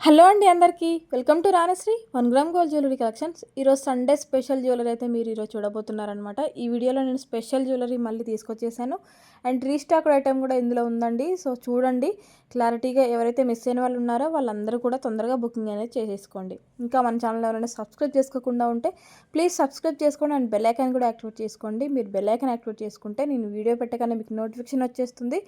Hello అండి అందరికీ welcome to Ranasri 1 gram gold jewellery collections. ఈరోజు సండే స్పెషల్ జ్యువెలరీ అయితే మీరు ఈరోజు చూడబోతున్నారనమాట. ఈ వీడియోలో నేను స్పెషల్ జ్యువెలరీ మళ్ళీ తీసుకొచ్చేసాను అండ్ రీస్టాక్ ఐటమ్ కూడా ఇందులో ఉందండి. సో చూడండి క్లారిటీగా. ఎవరైతే మిస్ అయిన వాళ్ళు ఉన్నారో వాళ్ళందరూ కూడా తొందరగా బుకింగ్ అనేది చేసేసుకోండి. ఇంకా మన ఛానల్ ఎవరైనా సబ్స్క్రైబ్ చేసుకోకుండా ఉంటే ప్లీజ్ సబ్స్క్రైబ్ చేసుకోండి అండ్ బెల్ ఐకాన్ కూడా యాక్టివేట్ చేసుకోండి. మీరు బెల్ ఐకాన్ యాక్టివేట్ చేసుకుంటే నేను వీడియో పెట్టగానే మీకు నోటిఫికేషన్ వచ్చేస్తుంది.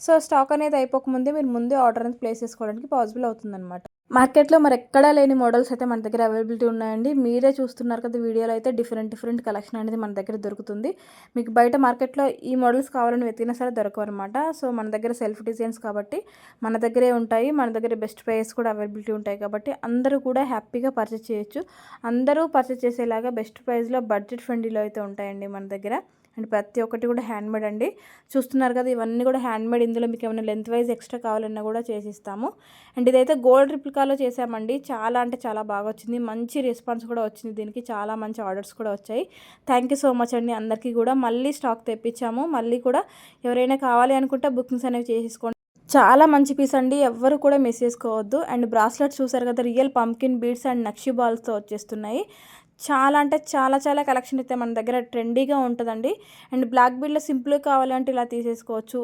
సో స్టాక్ అనేది అయిపోకముందే మీరు ముందే ఆర్డర్ అనేది ప్లేస్ చేసుకోవడానికి పాసిబుల్ అవుతుందన్నమాట. మార్కెట్లో మరి ఎక్కడా లేని మోడల్స్ అయితే మన దగ్గర అవైలబిలిటీ ఉన్నాయండి. మీరే చూస్తున్నారు కదా వీడియోలో అయితే డిఫరెంట్ కలెక్షన్ అనేది మన దగ్గర దొరుకుతుంది. మీకు బయట మార్కెట్లో ఈ మోడల్స్ కావాలని వెతికినా సరే దొరకవు అనమాట. సో మన దగ్గర సెల్ఫ్ డిజైన్స్ కాబట్టి మన దగ్గరే ఉంటాయి. మన దగ్గర బెస్ట్ ప్రైస్ కూడా అవైలబిలిటీ ఉంటాయి కాబట్టి అందరూ కూడా హ్యాపీగా పర్చేస్ చేయొచ్చు. అందరూ పర్చేస్ చేసేలాగా బెస్ట్ ప్రైస్లో బడ్జెట్ ఫ్రెండ్లీలో అయితే ఉంటాయండి మన దగ్గర. అండ్ ప్రతి ఒక్కటి కూడా హ్యాండ్మేడ్ అండి. చూస్తున్నారు కదా ఇవన్నీ కూడా హ్యాండ్మేడ్. ఇందులో మీకు ఏమైనా లెంత్ వైజ్ ఎక్స్ట్రా కావాలన్నా కూడా చేసిస్తాము. అండ్ ఇదైతే గోల్డ్ రిప్లికాలో చేసామండి. చాలా అంటే చాలా బాగా వచ్చింది. మంచి రెస్పాన్స్ కూడా వచ్చింది. దీనికి చాలా మంచి ఆర్డర్స్ కూడా వచ్చాయి. థ్యాంక్ యూ సో మచ్ అండి అందరికీ కూడా. మళ్ళీ స్టాక్ తెప్పించాము. మళ్ళీ కూడా ఎవరైనా కావాలి అనుకుంటే బుకింగ్స్ అనేవి చేసేసుకోండి. చాలా మంచి పీస్ అండి. ఎవ్వరు కూడా మిస్ చేసుకోవద్దు. అండ్ బ్రాస్లెట్స్ చూసారు కదా రియల్ పంకిన్ బీడ్స్ అండ్ నక్షి బాల్స్తో వచ్చేస్తున్నాయి. చాలా అంటే చాలా కలెక్షన్ అయితే మన దగ్గర ట్రెండీగా ఉంటుందండి. అండ్ బ్లాక్ బీడ్లో సింపుల్గా కావాలంటే ఇలా తీసేసుకోవచ్చు.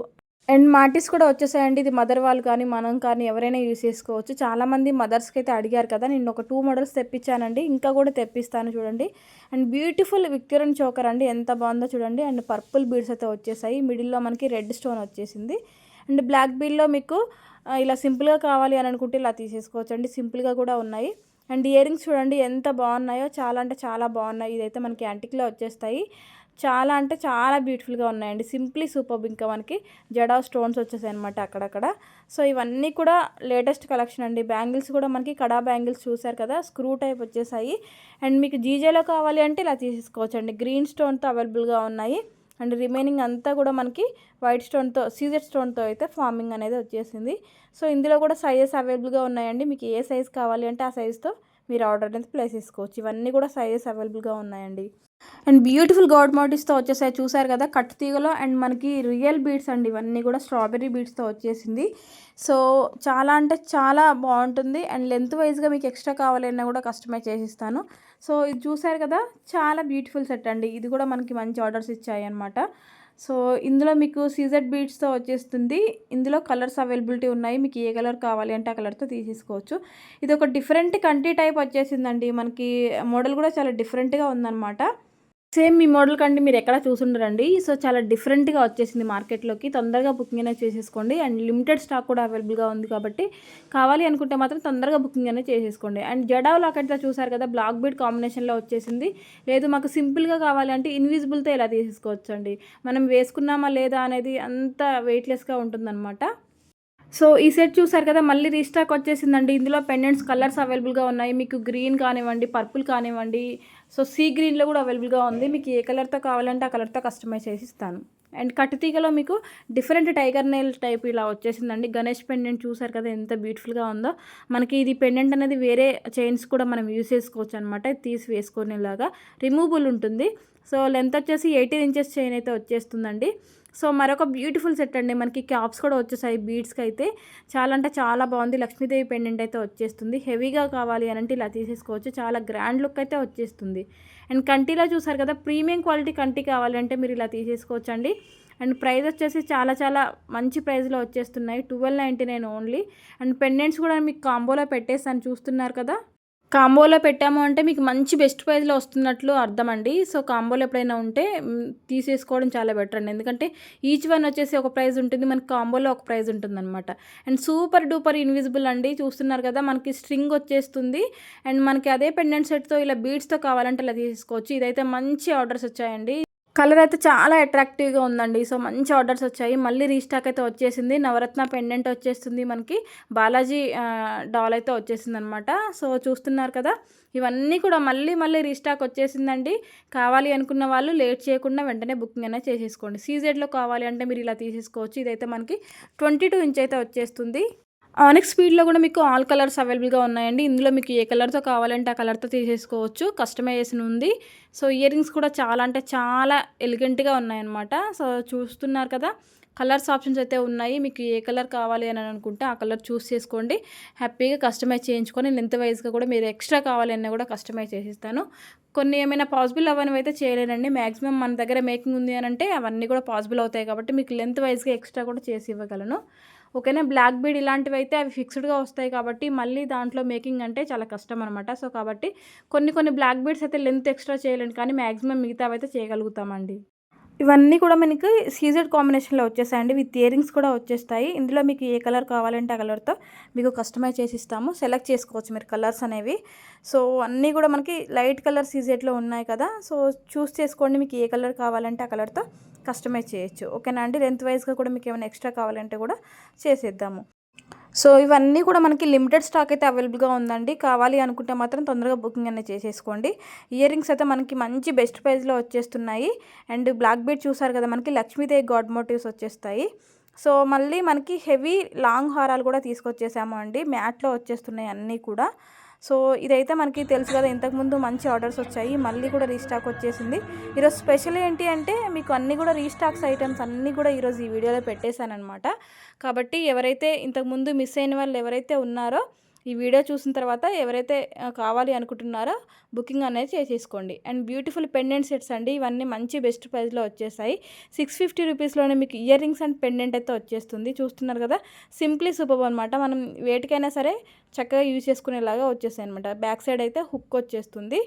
అండ్ మాటిస్ కూడా వచ్చేసాయండి. ఇది మదర్ వాళ్ళు కానీ మనం కానీ ఎవరైనా యూజ్ చేసుకోవచ్చు. చాలామంది మదర్స్కి అయితే అడిగారు కదా. నేను ఒక 2 మోడల్స్ తెప్పించానండి. ఇంకా కూడా తెప్పిస్తాను చూడండి. అండ్ బ్యూటిఫుల్ విక్టోరియన్ చోకర్ అండి. ఎంత బాగుందో చూడండి. అండ్ పర్పుల్ బీడ్స్ అయితే వచ్చేసాయి. మిడిల్లో మనకి రెడ్ స్టోన్ వచ్చేసింది. అండ్ బ్లాక్ బీడ్లో మీకు ఇలా సింపుల్గా కావాలి అని అనుకుంటే ఇలా తీసేసుకోవచ్చు అండి. సింపుల్గా కూడా ఉన్నాయి. అండ్ ఇయర్ రింగ్స్ చూడండి ఎంత బాగున్నాయో. చాలా అంటే చాలా బాగున్నాయి. ఇదైతే మనకి యాంటిక్లో వచ్చేస్తాయి. చాలా అంటే చాలా బ్యూటిఫుల్గా ఉన్నాయండి. Simply super. ఇంకా మనకి జడా స్టోన్స్ వచ్చేసాయి అనమాట అక్కడక్కడ. సో ఇవన్నీ కూడా లేటెస్ట్ కలెక్షన్ అండి. బ్యాంగిల్స్ కూడా మనకి కడా బ్యాంగిల్స్ చూసారు కదా, స్క్రూ టైప్ వచ్చేసాయి. అండ్ మీకు జీజేలో కావాలి అంటే ఇలా తీసేసుకోవచ్చు అండి. గ్రీన్ స్టోన్తో అవైలబుల్గా ఉన్నాయి. అండ్ రిమైనింగ్ అంతా కూడా మనకి వైట్ స్టోన్తో సీజెడ్ స్టోన్తో అయితే ఫార్మింగ్ అనేది వచ్చేసింది. సో ఇందులో కూడా సైజెస్ అవైలబుల్గా ఉన్నాయండి. మీకు ఏ సైజ్ కావాలి అంటే ఆ సైజ్తో మీరు ఆర్డర్ అనేది ప్లేస్ చేసుకోవచ్చు. ఇవన్నీ కూడా సైజెస్ అవైలబుల్గా ఉన్నాయండి. అండ్ బ్యూటిఫుల్ గాడ్ మోటివ్స్తో వచ్చేసాయి చూసారు కదా కట్ తీగలో. అండ్ మనకి రియల్ బీడ్స్ అండి. ఇవన్నీ కూడా స్ట్రాబెర్రీ బీడ్స్తో వచ్చేసింది. సో చాలా అంటే చాలా బాగుంటుంది. అండ్ లెంత్ వైజ్గా మీకు ఎక్స్ట్రా కావాలన్నా కూడా కస్టమైజ్ చేసిస్తాను. సో ఇది చూసారు కదా చాలా బ్యూటిఫుల్ సెట్ అండి. ఇది కూడా మనకి మంచి ఆర్డర్స్ ఇచ్చాయి అనమాట. సో ఇందులో మీకు సీజెడ్ బీడ్స్తో వచ్చేస్తుంది. ఇందులో కలర్స్ అవైలబిలిటీ ఉన్నాయి. మీకు ఏ కలర్ కావాలి అంటే ఆ కలర్తో తీసేసుకోవచ్చు. ఇది ఒక డిఫరెంట్ కంటి టైప్ వచ్చేసిందండి. మనకి మోడల్ కూడా చాలా డిఫరెంట్గా ఉందన్నమాట. సేమ్ మీ మోడల్ కంటే మీరు ఎక్కడ చూసుండరండి. సో చాలా డిఫరెంట్గా వచ్చేసింది మార్కెట్లోకి. తొందరగా బుకింగ్ అనేది చేసేసుకోండి. అండ్ లిమిటెడ్ స్టాక్ కూడా అవైలబుల్గా ఉంది కాబట్టి కావాలి అనుకుంటే మాత్రం తొందరగా బుకింగ్ అనేది చేసేసుకోండి. అండ్ జడావ్ లాకెట్తో చూసారు కదా బ్లాక్ బీడ్ కాంబినేషన్లో వచ్చేసింది. లేదు మాకు సింపుల్గా కావాలి అంటే ఇన్విజిబుల్తో ఇలా తీసేసుకోవచ్చు అండి. మనం వేసుకున్నామా లేదా అనేది అంత వెయిట్లెస్గా ఉంటుందన్నమాట. సో ఈ సెట్ చూసారు కదా మళ్ళీ రీస్టాక్ వచ్చేసిందండి. ఇందులో పెండెంట్స్ కలర్స్ అవైలబుల్గా ఉన్నాయి. మీకు గ్రీన్ కానివ్వండి, పర్పుల్ కానివ్వండి, సో సీ గ్రీన్లో కూడా అవైలబుల్గా ఉంది. మీకు ఏ కలర్తో కావాలంటే ఆ కలర్తో కస్టమైజ్ చేసి ఇస్తాను. అండ్ కట్టుతీగలో మీకు డిఫరెంట్ టైగర్ నెయిల్ టైప్ ఇలా వచ్చేసిందండి. గణేష్ పెండెంట్ చూసారు కదా ఎంత బ్యూటిఫుల్గా ఉందో. మనకి ఇది పెండెంట్ అనేది వేరే చైన్స్ కూడా మనం యూజ్ చేసుకోవచ్చు అనమాట. తీసి వేసుకునేలాగా రిమూవబుల్ ఉంటుంది. సో లెంత్ వచ్చేసి 18 ఇంచెస్ చైన్ అయితే వచ్చేస్తుందండి. సో మరొక బ్యూటిఫుల్ సెట్ అండి. మనకి క్యాప్స్ కూడా వచ్చేసాయి బీడ్స్కి అయితే. చాలా అంటే చాలా బాగుంది. లక్ష్మీదేవి పెండెంట్ అయితే వచ్చేస్తుంది. హెవీగా కావాలి అని అంటే ఇలా తీసేసుకోవచ్చు. చాలా గ్రాండ్ లుక్ అయితే వచ్చేస్తుంది. అండ్ కంటిలో చూసారు కదా ప్రీమియం క్వాలిటీ కంటి కావాలి అంటే మీరు ఇలా తీసేసుకోవచ్చు అండి. అండ్ ప్రైస్ వచ్చేసి చాలా మంచి ప్రైస్లో వచ్చేస్తున్నాయి. 1299 ఓన్లీ. అండ్ పెండెంట్స్ కూడా మీకు కాంబోలో పెట్టేస్తాను చూస్తున్నారు కదా. కాంబోలో పెట్టాము అంటే మీకు మంచి బెస్ట్ ప్రైస్లో వస్తున్నట్లు అర్థం అండి. సో కాంబోలో ఎప్పుడైనా ఉంటే తీసేసుకోవడం చాలా బెటర్ అండి. ఎందుకంటే ఈచ్ వన్ వచ్చేసి ఒక ప్రైస్ ఉంటుంది. మనకి కాంబోలో ఒక ప్రైస్ ఉంటుంది అనమాట. అండ్ సూపర్ డూపర్ ఇన్విజిబుల్ అండి. చూస్తున్నారు కదా మనకి స్ట్రింగ్ వచ్చేస్తుంది. అండ్ మనకి అదే పెండెంట్ సెట్తో ఇలా బీడ్స్తో కావాలంటే ఇలా తీసుకోవచ్చు. ఇదైతే మంచి ఆర్డర్స్ వచ్చాయండి. కలర్ అయితే చాలా అట్రాక్టివ్గా ఉందండి. సో మంచి ఆర్డర్స్ వచ్చాయి. మళ్ళీ రీస్టాక్ అయితే వచ్చేసింది. నవరత్న పెండెంట్ వచ్చేస్తుంది. మనకి బాలాజీ డాల్ అయితే వచ్చేసింది అనమాట. సో చూస్తున్నారు కదా ఇవన్నీ కూడా మళ్ళీ రీస్టాక్ వచ్చేసిందండి. కావాలి అనుకున్న వాళ్ళు లేట్ చేయకుండా వెంటనే బుకింగ్ అనేది చేసేసుకోండి. సీజెడ్లో కావాలి అంటే మీరు ఇలా తీసేసుకోవచ్చు. ఇదైతే మనకి 22 ఇంచ్ అయితే వచ్చేస్తుంది. ఆనిక్స్ స్పీడ్లో కూడా మీకు ఆల్ కలర్స్ అవైలబుల్గా ఉన్నాయండి. ఇందులో మీకు ఏ కలర్తో కావాలంటే ఆ కలర్తో తీసేసుకోవచ్చు. కస్టమైజేషన్ ఉంది. సో ఇయర్ రింగ్స్ కూడా చాలా అంటే చాలా ఎలిగెంట్గా ఉన్నాయన్నమాట. సో చూస్తున్నారు కదా కలర్స్ ఆప్షన్స్ అయితే ఉన్నాయి. మీకు ఏ కలర్ కావాలి అని అనుకుంటే ఆ కలర్ చూస్ చేసుకోండి. హ్యాపీగా కస్టమైజ్ చేయించుకొని లెంత్ వైజ్‌గా కూడా మీరు ఎక్స్ట్రా కావాలి అన్నా కూడా కస్టమైజ్ చేసిస్తాను. కొన్ని ఏమైనా పాసిబుల్ అవ్వనివైతే చేయలేనండి. మాక్సిమం మన దగ్గర మేకింగ్ ఉంది అని అంటే అవన్నీ కూడా పాసిబుల్ అవుతాయి కాబట్టి మీకు లెంత్ వైజ్‌గా ఎక్స్ట్రా కూడా చేసి ఇవ్వగలను. ఓకేనా. బ్లాక్ బీడ్ ఇలాంటివైతే అవి ఫిక్స్డ్‌గా వస్తాయి కాబట్టి మళ్ళీ దాంట్లో మేకింగ్ అంటే చాలా కష్టం అనమాట. సో, కాబట్టి కొన్ని బ్లాక్ బీడ్స్ అయితే లెంత్ ఎక్స్ట్రా చేయలేను కానీ మాక్సిమం మిగతావైతే చేయగలుగుతామండి. ఇవన్నీ కూడా మనకి సీజెడ్ కాంబినేషన్‌లో వచ్చేసాయండి. విత్ ఇయరింగ్స్ కూడా వచ్చేస్తాయి. ఇందులో మీకు ఏ కలర్ కావాలంటే ఆ కలర్‌తో మీకు కస్టమైజ్ చేసి ఇస్తాము. సెలెక్ట్ చేసుకోవచ్చు మీరు కలర్స్ అనేవి. సో, అన్నీ కూడా మనకి లైట్ కలర్ సీజెడ్‌లో ఉన్నాయి కదా! సో, చూస్ చేసుకోండి. మీకు ఏ కలర్ కావాలంటే ఆ కలర్‌తో కస్టమైజ్ చేయొచ్చు. ఓకేనా అండి. లెంత్ వైస్‌గా కూడా మీకు ఏమైనా ఎక్స్ట్రా కావాలంటే కూడా చేసేద్దాము. సో, ఇవన్నీ కూడా మనకి లిమిటెడ్ స్టాక్ అయితే అవైలబుల్‌గా ఉందండి. కావాలి అనుకుంటే మాత్రం తొందరగా బుకింగ్ అనేది చేసేసుకోండి. ఇయర్ రింగ్స్ అయితే మనకి మంచి బెస్ట్ ప్రైస్‌లో వచ్చేస్తున్నాయి. అండ్ బ్లాక్ బీడ్ చూసారు కదా! మనకి లక్ష్మీదేవి గాడ్ మోటివ్స్ వచ్చేస్తాయి. సో, మళ్ళీ మనకి హెవీ లాంగ్ హారాలు కూడా తీసుకొచ్చేసాము అండి. మ్యాట్‌లో వచ్చేస్తున్నాయి అన్నీ కూడా. సో, ఇదైతే మనకి తెలుసు కదా! ఇంతకుముందు మంచి ఆర్డర్స్ వచ్చాయి. మళ్ళీ కూడా రీస్టాక్ వచ్చేసింది. ఈరోజు స్పెషల్ ఏంటి అంటే మీకు అన్నీ కూడా రీస్టాక్స్ ఐటెమ్స్ అన్నీ కూడా ఈరోజు ఈ వీడియోలో పెట్టేశాననమాట. కాబట్టి ఎవరైతే ఇంతకుముందు మిస్ అయిన వాళ్ళు ఎవరైతే ఉన్నారో ఈ వీడియో చూసిన తర్వాత ఎవరైతే కావాలి అనుకుంటున్నారో బుకింగ్ అనేది చేసేసుకోండి. అండ్ బ్యూటిఫుల్ పెండెంట్ సెట్స్ అండి. ఇవన్నీ మంచి బెస్ట్ ప్రైస్‌లో వచ్చేసాయి. 650 రూపీస్‌లోనే మీకు ఇయర్ రింగ్స్ అండ్ పెండెంట్ అయితే వచ్చేస్తుంది. చూస్తున్నారు కదా! సింప్లీ సూపర్బ్ అనమాట. మనం వేటికైనా సరే చక్కగా యూజ్ చేసుకునేలాగా వచ్చేసాయి అనమాట. బ్యాక్ సైడ్ అయితే హుక్ వచ్చేస్తుంది.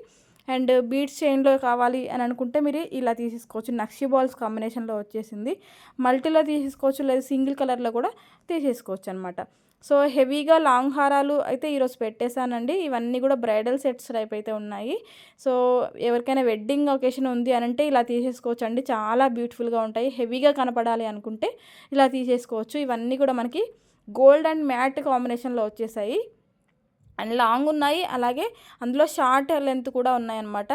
అండ్ బీడ్స్ చైన్‌లో కావాలి అని అనుకుంటే మీరు ఇలా తీసేసుకోవచ్చు. నక్షి బాల్స్ కాంబినేషన్‌లో వచ్చేసింది. మల్టీలో తీసేసుకోవచ్చు లేదా సింగిల్ కలర్‌లో కూడా తీసేసుకోవచ్చు అనమాట. సో, హెవీగా లాంగ్ హారాలు అయితే ఈరోజు పెట్టేశానండి. ఇవన్నీ కూడా బ్రైడల్ సెట్స్ టైప్ అయితే ఉన్నాయి. సో, ఎవరికైనా వెడ్డింగ్ ఒకేషన్ ఉంది అనంటే ఇలా తీసేసుకోవచ్చండి. చాలా బ్యూటిఫుల్‌గా ఉంటాయి. హెవీగా కనపడాలి అనుకుంటే ఇలా తీసేసుకోవచ్చు. ఇవన్నీ కూడా మనకి గోల్డ్ అండ్ మ్యాట్ కాంబినేషన్‌లో వచ్చేసాయి. అండ్ లాంగ్ ఉన్నాయి. అలాగే అందులో షార్ట్ లెంత్ కూడా ఉన్నాయన్నమాట.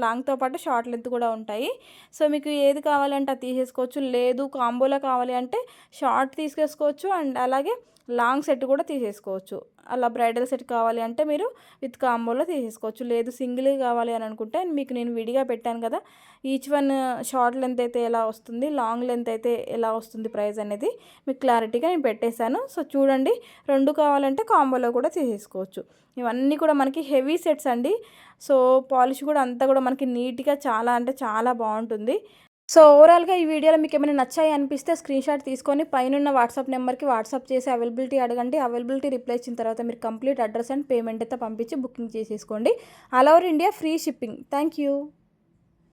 లాంగ్‌తో పాటు షార్ట్ లెంత్ కూడా ఉంటాయి. సో, మీకు ఏది కావాలంటే అది తీసేసుకోవచ్చు. లేదు కాంబోలో కావాలి అంటే షార్ట్ తీసేసుకోవచ్చు. అండ్ అలాగే లాంగ్ సెట్ కూడా తీసేసుకోవచ్చు. అలా బ్రైడల్ సెట్ కావాలి అంటే మీరు విత్ కాంబోలో తీసేసుకోవచ్చు. లేదు సింగిల్‌గా కావాలి అని అనుకుంటే మీకు నేను విడిగా పెట్టాను కదా! ఈచ్ వన్ షార్ట్ లెంత్ అయితే ఎలా వస్తుంది, లాంగ్ లెంత్ అయితే ఎలా వస్తుంది ప్రైస్ అనేది మీకు క్లారిటీగా నేను పెట్టేశాను. సో, చూడండి 2 కావాలంటే కాంబోలో కూడా తీసేసుకోవచ్చు. ఇవన్నీ కూడా మనకి హెవీ సెట్స్ అండి. సో, పాలిష్ కూడా అంతా కూడా మనకి నీట్‌గా చాలా అంటే చాలా బావుంటుంది. సో, ఓవరాల్‌గా ఈ వీడియోలో మీకేమైనా నచ్చాయి అనిపిస్తే స్క్రీన్‌షాట్ తీసుకొని పైనున్న వాట్సాప్ నెంబర్‌కి వాట్సాప్ చేసి అవైలబిలిటీ అడగండి. అవైలబిలిటీ రిప్లై ఇచ్చిన తర్వాత మీరు కంప్లీట్ అడ్రస్ అండ్ పేమెంట్ అయితే పంపించి బుకింగ్ చేసేసుకోండి. All over India free shipping. Thank you.